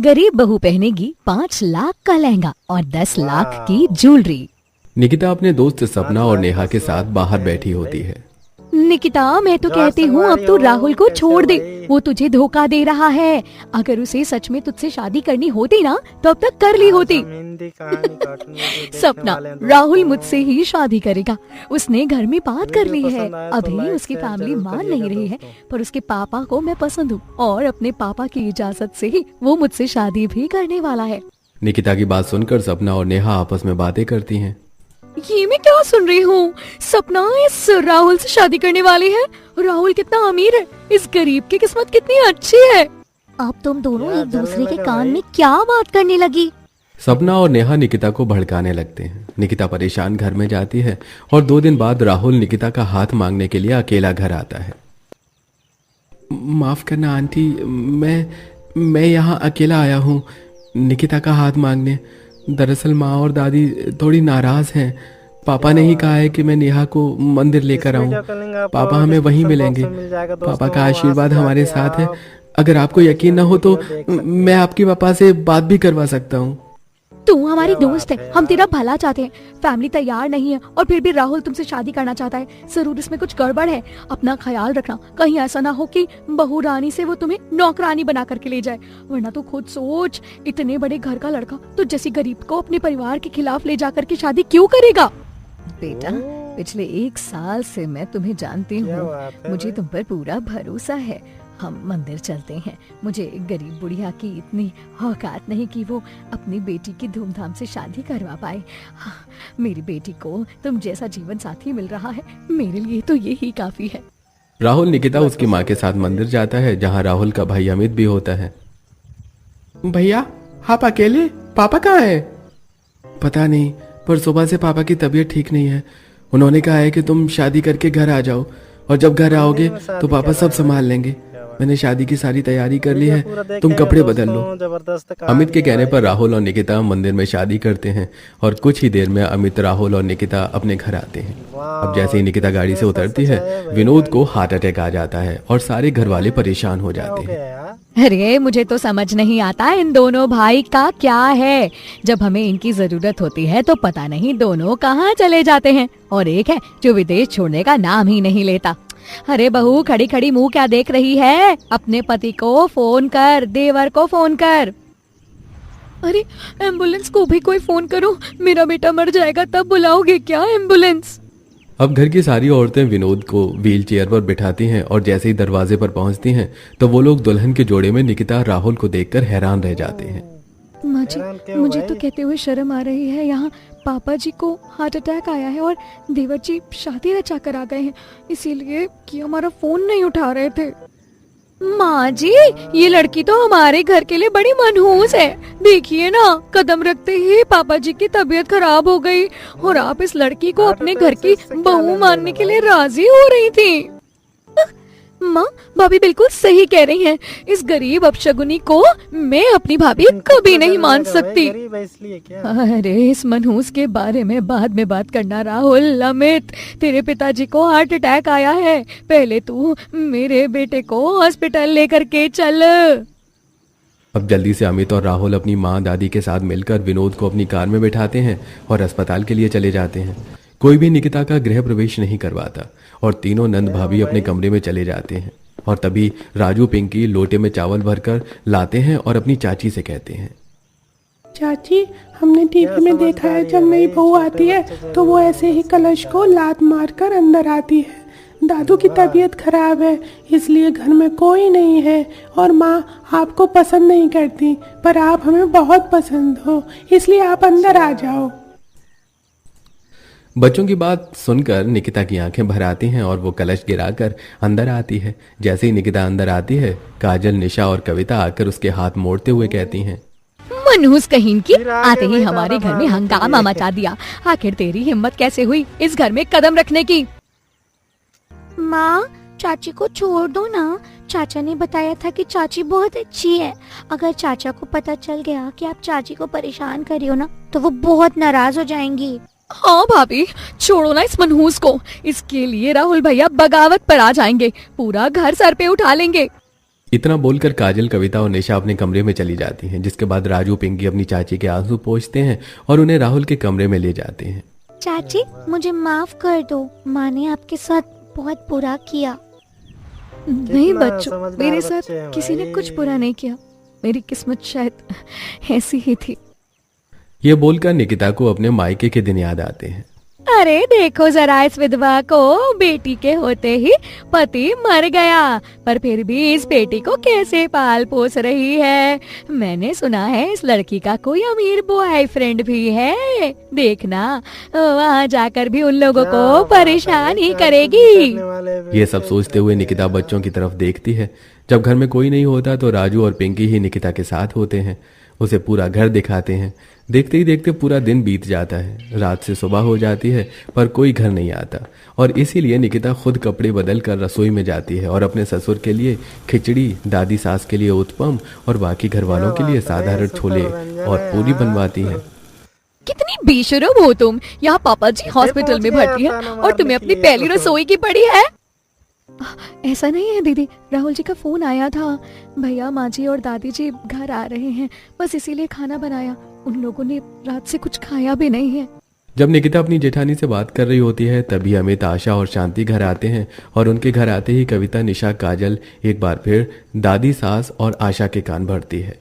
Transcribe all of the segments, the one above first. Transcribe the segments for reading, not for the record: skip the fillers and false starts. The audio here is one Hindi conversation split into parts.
गरीब बहू पहनेगी 5 लाख का लहंगा और 10 लाख की ज्वेलरी। निकिता अपने दोस्त सपना और नेहा के साथ बाहर बैठी होती है। निकिता, मैं तो कहती हूँ अब तू राहुल को छोड़ दे, वो तुझे धोखा दे रहा है। अगर उसे सच में तुझसे शादी करनी होती ना तो अब तक कर ली होती। सपना, राहुल मुझसे ही शादी करेगा। उसने घर में बात कर ली है। अभी उसकी फैमिली मान नहीं रही है, पर उसके पापा को मैं पसंद हूँ और अपने पापा की इजाजत से ही वो मुझसे शादी भी करने वाला है। निकिता की बात सुनकर सपना और नेहा आपस में बातें करती हैं। ये मैं क्या सुन रही हूँ? सपना इस राहुल से शादी करने वाली है। राहुल कितना अमीर है, इस गरीब की किस्मत कितनी अच्छी है। अब तुम दोनों एक दूसरे के कान में क्या बात करने लगी? सपना और नेहा निकिता को भड़काने लगते हैं। निकिता परेशान घर में जाती है और 2 दिन बाद राहुल निकिता का हाथ मांगने के लिए अकेला घर आता है। माफ करना आंटी, मैं यहाँ अकेला आया हूँ निकिता का हाथ मांगने। दरअसल माँ और दादी थोड़ी नाराज हैं। पापा ने ही कहा है कि मैं नेहा को मंदिर लेकर आऊं। पापा हमें वहीं मिलेंगे। पापा का आशीर्वाद हमारे साथ है। अगर आपको यकीन ना हो तो मैं आपके पापा से बात भी करवा सकता हूँ। तू हमारी दोस्त है, हम तेरा भला चाहते हैं। फैमिली तैयार नहीं है और फिर भी राहुल तुमसे शादी करना चाहता है। जरूर इसमें कुछ गड़बड़ है। अपना ख्याल रखना, कहीं ऐसा ना हो कि बहू रानी से वो तुम्हें नौकरानी बना करके ले जाए। वरना तू खुद सोच, इतने बड़े घर का लड़का तो जैसी गरीब को अपने परिवार के खिलाफ ले जाकर के शादी क्यों करेगा? बेटा, पिछले 1 साल से मैं तुम्हें जानती हूँ, मुझे तुम पर पूरा भरोसा है। हम मंदिर चलते हैं। मुझे गरीब बुढ़िया की इतनी औकात नहीं कि वो अपनी बेटी की धूमधाम से शादी करवा पाए। हाँ, मेरी बेटी को तुम जैसा जीवन साथी मिल रहा है, मेरे लिए तो ये ही काफी है। राहुल निकिता उसकी माँ के साथ मंदिर जाता है, जहाँ राहुल का भाई अमित भी होता है। भैया, आप अकेले? पापा कहाँ है? पता नहीं, पर सुबह से पापा की तबीयत ठीक नहीं है। उन्होंने कहा है कि तुम शादी करके घर आ जाओ और जब घर आओगे तो पापा सब संभाल लेंगे। मैंने शादी की सारी तैयारी कर ली है, तुम कपड़े बदल लो। अमित के कहने पर राहुल और निकिता मंदिर में शादी करते हैं और कुछ ही देर में अमित, राहुल और निकिता अपने घर आते हैं। अब जैसे ही निकिता गाड़ी से उतरती है, विनोद को हार्ट अटैक आ जाता है और सारे घर वाले परेशान हो जाते हैं। अरे, मुझे तो समझ नहीं आता इन दोनों भाई का क्या है। जब हमें इनकी जरूरत होती है तो पता नहीं दोनों कहाँ चले जाते हैं। और एक है जो विदेश छोड़ने का नाम ही नहीं लेता। अरे बहू, खड़ी खड़ी मुंह क्या देख रही है? अपने पति को फोन कर, देवर को फोन कर। अरे, एम्बुलेंस को भी कोई फोन करो, मेरा बेटा मर जाएगा तब बुलाओगे क्या एम्बुलेंस? अब घर की सारी औरतें विनोद को व्हील चेयर पर बिठाती हैं और जैसे ही दरवाजे पर पहुंचती हैं तो वो लोग दुल्हन के जोड़े में निकिता राहुल को देखकर हैरान रह जाते हैं। माँ जी, मुझे तो कहते हुए शर्म आ रही है। यहाँ पापा जी को हार्ट अटैक आया है और देवर जी शादी रचा कर आ गए हैं, इसीलिए कि हमारा फोन नहीं उठा रहे थे। माँ जी, ये लड़की तो हमारे घर के लिए बड़ी मनहूस है। देखिए ना, कदम रखते ही पापा जी की तबीयत खराब हो गई और आप इस लड़की को अपने घर की बहू मानने के लिए राजी हो रही थी। माँ, भाभी बिल्कुल सही कह रही हैं। इस गरीब अपशगुनी को मैं अपनी भाभी कभी नहीं मान सकती। अरे, इस मनहूस के बारे में बाद में बात करना राहुल। अमित, तेरे पिताजी को हार्ट अटैक आया है, पहले तू मेरे बेटे को हॉस्पिटल लेकर के चल। अब जल्दी से अमित और राहुल अपनी माँ दादी के साथ मिलकर विनोद को अपनी कार में बिठाते हैं और अस्पताल के लिए चले जाते हैं। कोई भी निकिता का गृह प्रवेश नहीं करवाता और तीनों नंद भाभी अपने कमरे में चले जाते हैं। और तभी राजू पिंकी लोटे में चावल भरकर लाते हैं और अपनी चाची से कहते हैं, चाची, हमने टीवी में देखा है जब नई बहू आती है तो वो ऐसे ही कलश को लात मारकर अंदर आती है। दादू की तबीयत खराब है इसलिए घर में कोई नहीं है और माँ आपको पसंद नहीं करती, पर आप हमें बहुत पसंद हो, इसलिए आप अंदर आ जाओ। बच्चों की बात सुनकर निकिता की आंखें भर आती हैं और वो कलश गिराकर अंदर आती है। जैसे ही निकिता अंदर आती है, काजल, निशा और कविता आकर उसके हाथ मोड़ते हुए कहती हैं, मनहूस कहीं की, आते ही हमारे घर में हंगामा मचा दिया। आखिर तेरी हिम्मत कैसे हुई इस घर में कदम रखने की? माँ, चाची को छोड़ दो ना। चाचा ने बताया था कि चाची बहुत अच्छी है। अगर चाचा को पता चल गया कि आप चाची को परेशान कर रही हो ना तो वो बहुत नाराज हो जाएंगी। हाँ भाभी, छोड़ो ना इस मनहूस को। इसके लिए राहुल भैया बगावत पर आ जाएंगे, पूरा घर सर पे उठा लेंगे। इतना बोलकर काजल, कविता और निशा अपने कमरे में चली जाती हैं, जिसके बाद राजू, पिंकी अपनी चाची के आंसू पोंछते हैं और उन्हें राहुल के कमरे में ले जाते हैं। चाची मुझे माफ कर दो, माँ ने आपके साथ बहुत बुरा किया। नहीं कितना बच्चों, समझदार मेरे बच्चे साथ हैं किसी ने भाई। कुछ बुरा नहीं किया। मेरी किस्मत शायद ऐसी ही थी। ये बोलकर निकिता को अपने मायके के दिन याद आते हैं। अरे देखो जरा इस विधवा को, बेटी के होते ही पति मर गया, पर फिर भी इस बेटी को कैसे पाल पोस रही है। मैंने सुना है इस लड़की का कोई अमीर बॉयफ्रेंड भी है। देखना वहाँ जाकर भी उन लोगों को परेशान ही करेगी। ये सब सोचते हुए निकिता बच्चों की तरफ देखती है। जब घर में कोई नहीं होता तो राजू और पिंकी ही निकिता के साथ होते हैं, उसे पूरा घर दिखाते हैं। देखते ही देखते पूरा दिन बीत जाता है। रात से सुबह हो जाती है पर कोई घर नहीं आता, और इसीलिए निकिता खुद कपड़े बदल कर रसोई में जाती है और अपने ससुर के लिए खिचड़ी, दादी सास के लिए उत्पम और बाकी घर वालों के लिए साधारण छोले और पूरी बनवाती है। कितनी बेशरम हो तुम। यहाँ पापा जी हॉस्पिटल में भर्ती है और तुम्हें अपनी पहली रसोई की पड़ी है। ऐसा नहीं है दीदी, राहुल जी का फोन आया था। भैया, माँ जी और दादी जी घर आ रहे हैं, बस इसीलिए खाना बनाया। उन लोगों ने रात से कुछ खाया भी नहीं है। जब निकिता अपनी जेठानी से बात कर रही होती है तभी अमित, आशा और शांति घर आते हैं, और उनके घर आते ही कविता, निशा, काजल एक बार फिर दादी, सास और आशा के कान भरती है।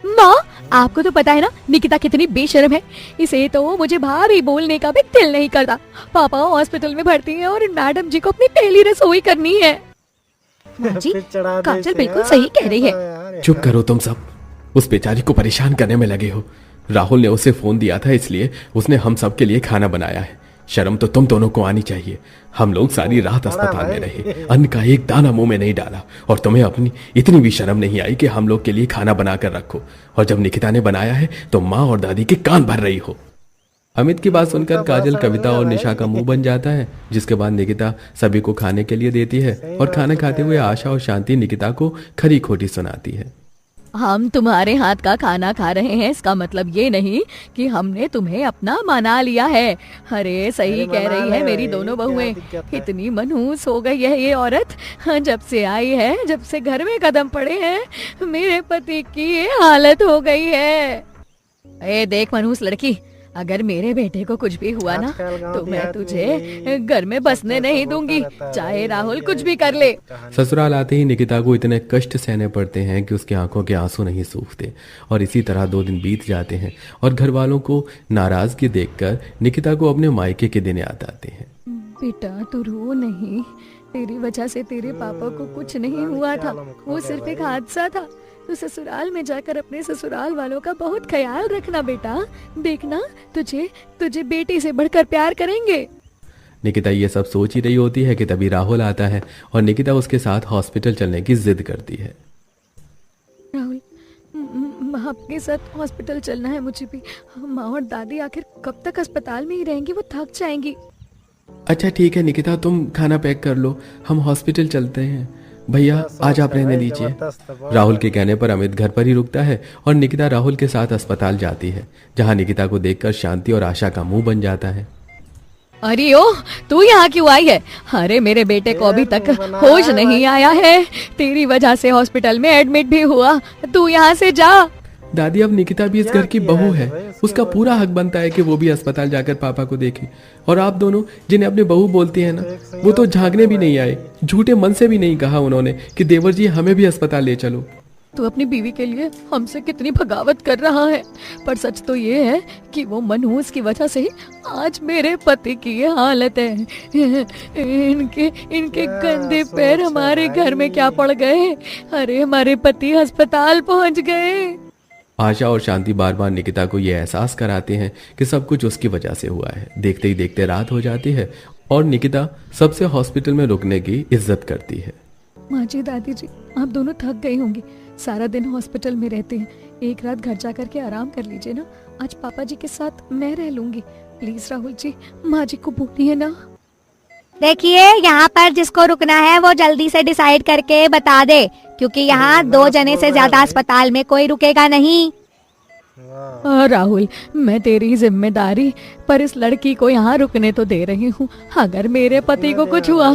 माँ, आपको तो पता है ना निकिता कितनी बेशर्म है। इसे तो मुझे भाभी बोलने का भी दिल नहीं करता। पापा हॉस्पिटल में भर्ती है और मैडम जी को अपनी पहली रसोई करनी है। माँ जी, काजल बिल्कुल सही कह रही है। चुप करो तुम सब, उस बेचारी को परेशान करने में लगे हो। राहुल ने उसे फोन दिया था, इसलिए उसने हम सब के लिए खाना बनाया है। शर्म तो तुम दोनों को आनी चाहिए। हम लोग सारी रात अस्पताल में रहे, अन्न का एक दाना मुंह में नहीं डाला, और तुम्हें अपनी इतनी भी शर्म नहीं आई कि हम लोग के लिए खाना बना कर रखो, और जब निकिता ने बनाया है तो माँ और दादी के कान भर रही हो। अमित की बात सुनकर काजल, कविता और निशा का मुंह बन जाता है, जिसके बाद निकिता सभी को खाने के लिए देती है, और खाना खाते हुए आशा और शांति निकिता को खरी खोटी सुनाती है। हम तुम्हारे हाथ का खाना खा रहे हैं, इसका मतलब ये नहीं कि हमने तुम्हें अपना मना लिया है। अरे सही कह रही है मेरी दोनों बहुएं। इतनी मनहूस हो गई है ये औरत जब से आई है, जब से घर में कदम पड़े हैं। मेरे पति की ये हालत हो गई है। ए देख मनहूस लड़की, अगर मेरे बेटे को कुछ भी हुआ ना तो मैं तुझे घर में बसने नहीं दूंगी, चाहे राहुल कुछ भी कर ले। ससुराल आते ही निकिता को इतने कष्ट सहने पड़ते हैं कि उसकी आंखों के आंसू नहीं सूखते, और इसी तरह 2 दिन बीत जाते हैं, और घर वालों को नाराजगी देखकर निकिता को अपने मायके के दिन याद आते हैं। बेटा तू रो नहीं, तेरी वजह से तेरे पापा को कुछ नहीं हुआ था, वो सिर्फ एक हादसा था। तो ससुराल में जाकर अपने ससुराल वालों का बहुत ख्याल रखना बेटा। देखना तुझे बेटी से बढ़कर प्यार करेंगे। निकिता ये सब सोच ही रही होती है कि तभी राहुल आता है और निकिता उसके साथ हॉस्पिटल चलने की जिद करती है। राहुल, आपके साथ हॉस्पिटल चलना है मुझे भी। माँ और दादी आखिर कब तक अस्पताल में ही रहेंगी, वो थक जाएंगी। अच्छा ठीक है निकिता, तुम खाना पैक कर लो, हम हॉस्पिटल चलते हैं। भैया आज आप रहने दीजिए। राहुल के कहने पर अमित घर पर ही रुकता है और निकिता राहुल के साथ अस्पताल जाती है, जहां निकिता को देखकर शांति और आशा का मुंह बन जाता है। अरे ओ, तू यहाँ क्यों आई है? अरे मेरे बेटे को अभी तक होश नहीं आया है, तेरी वजह से हॉस्पिटल में एडमिट भी हुआ। तू यहाँ से जा। दादी, अब निकिता भी इस घर की बहू है, उसका पूरा हक बनता है कि वो भी अस्पताल जाकर पापा को देखे। और आप दोनों जिन्हें अपने बहू बोलती है ना, वो तो झांकने भी नहीं आए, झूठे मन से भी नहीं कहा उन्होंने कि देवर जी हमें भी अस्पताल ले चलो। तू अपनी बीवी के लिए हमसे कितनी बगावत कर रहा है, पर सच तो ये है कि वो मनहूस की वजह से ही आज मेरे पति की ये हालत है। इनके गंदे पैर हमारे घर में क्या पड़ गए। अरे हमारे पति अस्पताल पहुंच गए। आशा और शांति बार बार निकिता को यह एहसास कराते हैं कि सब कुछ उसकी वजह से हुआ है। देखते ही देखते रात हो जाती है और निकिता सबसे हॉस्पिटल में रुकने की इज्जत करती है। माँ जी, दादी जी, आप दोनों थक गई होंगी, सारा दिन हॉस्पिटल में रहते हैं, एक रात घर जाकर के आराम कर लीजिए ना। आज पापा जी के साथ मैं रह लूंगी। प्लीज राहुल जी, माँ जी को बोलिए ना। देखिए, यहाँ पर जिसको रुकना है वो जल्दी से डिसाइड करके बता दे, क्योंकि यहाँ 2 जने से ज्यादा अस्पताल में कोई रुकेगा नहीं। राहुल, मैं तेरी जिम्मेदारी पर इस लड़की को यहाँ रुकने तो दे रही हूँ। अगर मेरे पति को कुछ हुआ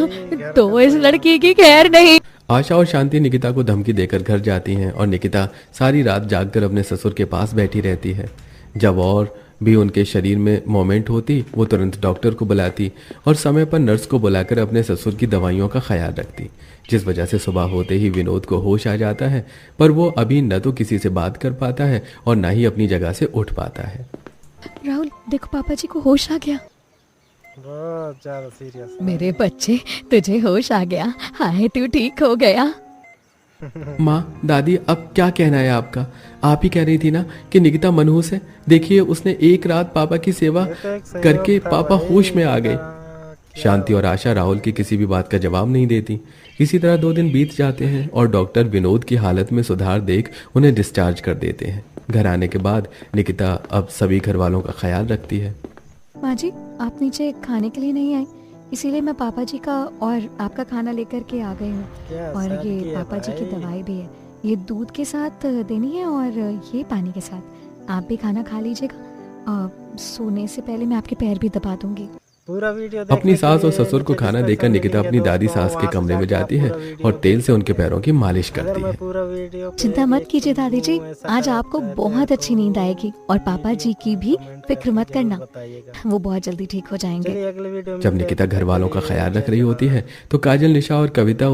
तो इस लड़की की खैर नहीं। आशा और शांति निकिता को धमकी देकर घर जाती हैं और निकिता सारी रात जागकर अपने ससुर के पास बैठी रहती है। जब और भी उनके शरीर में मोमेंट होती वो तुरंत डॉक्टर को बुलाती और समय पर नर्स को बुलाकर अपने ससुर की दवाइयों का ख्याल रखती, जिस वजह से सुबह होते ही विनोद को होश आ जाता है, पर वो अभी न तो किसी से बात कर पाता है और न ही अपनी जगह से उठ पाता है। राहुल देखो पापा जी को होश आ गया। बहुत ज्यादा सीरियस। मेरे बच्चे तुझे होश आ गया, हाय तू ठीक हो गया। माँ दादी अब क्या कहना है आपका? आप ही कह रही थी ना कि निकिता मनहूस है। देखिए उसने एक रात पापा की सेवा करके पापा होश में आ गए। शांति और आशा राहुल की किसी भी बात का जवाब नहीं देती। इसी तरह 2 दिन बीत जाते हैं और डॉक्टर विनोद की हालत में सुधार देख उन्हें डिस्चार्ज कर देते हैं। घर आने के बाद निकिता अब सभी घर वालों का ख्याल रखती है। माँ जी आप नीचे खाने के लिए नहीं आई, इसीलिए मैं पापा जी का और आपका खाना लेकर के आ गई हूँ। और ये पापा जी की दवाई भी है, ये दूध के साथ देनी है और ये पानी के साथ। आप भी खाना खा लीजिएगा। सोने से पहले मैं आपके पैर भी दबा दूंगी। पूरा वीडियो अपनी सास और ससुर को खाना देकर निकिता अपनी दादी सास के कमरे में जाती है और तेल से उनके पैरों की मालिश करती है। चिंता मत कीजिए दादी जी, आज आपको बहुत अच्छी नींद आएगी और पापा जी की भी फिक्र मत करना, वो बहुत जल्दी ठीक हो जाएंगे। जब निकिता घर वालों का ख्याल रख रही होती है तो काजल, निशा और कविता